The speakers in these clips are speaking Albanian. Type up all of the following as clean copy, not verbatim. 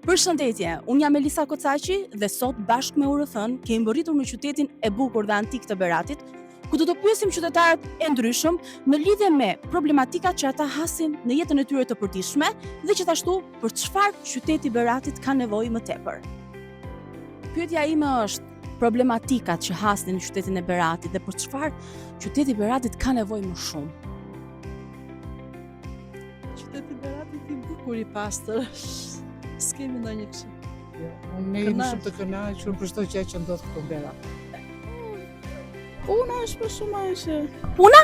Përshëndetje, unë jam Elisa Kocaqi dhe sot bashkë me URF-n kemi mbërritur në qytetin e bukur dhe antik të Beratit, ku do të pyesim qytetarët e ndryshëm në lidhje me problematikat që ata hasin në jetën e tyre të përditshme dhe gjithashtu për çfarë qyteti i Beratit ka nevojë më tepër. Pyetja ime është problematikat që hasin në qytetin e Beratit dhe për çfarë qyteti i Beratit ka nevojë më shumë. Qyteti i Beratit i bukur i pastër. S'kemi ndonjë kështu. Unë jemi shumë të kënaqur për çdo gjë që ndodh këtu në Berat. Puna është për shumë që... Puna?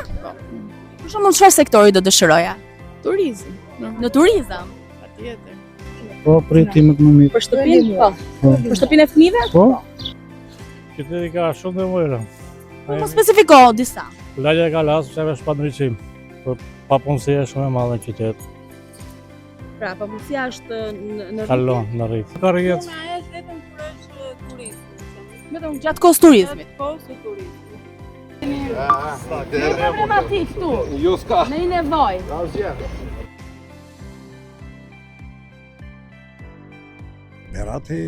Për shembull, çfarë sektori do dëshiroja? Turizm. Në turizëm. Patjetër. Po, pritim më mirë. Për shtëpinë? Po. Për shtëpinë e fëmijëve? Po. Qyteti ka shumë nevojë. Po më specifiko disa. Lagja ka las, çeve shpatndriçim. Por papunësia është shumë e madhe në qytet. Pra, papunësia është në Kalon në rrit. Ka rrjet. Puna është vetëm kur është turizmi. vetëm gjatë kohës turizmit. Kohës turizmi. Në problematik këtu. Jo s'ka. Në i nevojë. Berati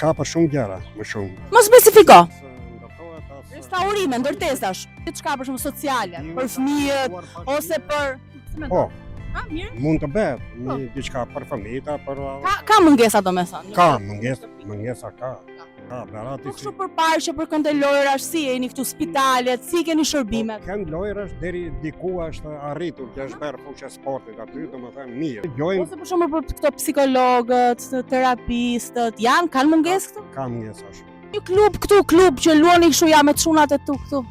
ka për shumë gjëra, më shumë. Më specifiko. Restaurime, ndërtesash, diçka për shembull sociale, për fëmijët ose për Po, mirë. mund të bëhet, një diçka për fëmijët, për Ka mungesa domethënë. ka mungesa ka. Ka Berati Po kështu për parqe, për këndë lojrash, si jeni këtu spitalet, si keni shërbimet? Kënd lojrash deri diku është arritur që është bërë fushë sportit aty, domethënë mirë. Gjojnë Ose për shembull për këto psikologët, terapistët, kanë mungesë këtu? ka mungesa. Një klub që luani kështu ja me çunat e tu këtu.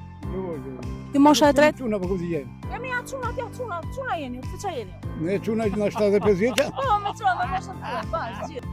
Ti mosha e tretë? Çuna po ku jeni? Jemi ja çuna jeni, pse ç'a jeni? Ne çuna që na 75 vjeç. Po, me çuna, me moshën tuaj, bash, gjithë.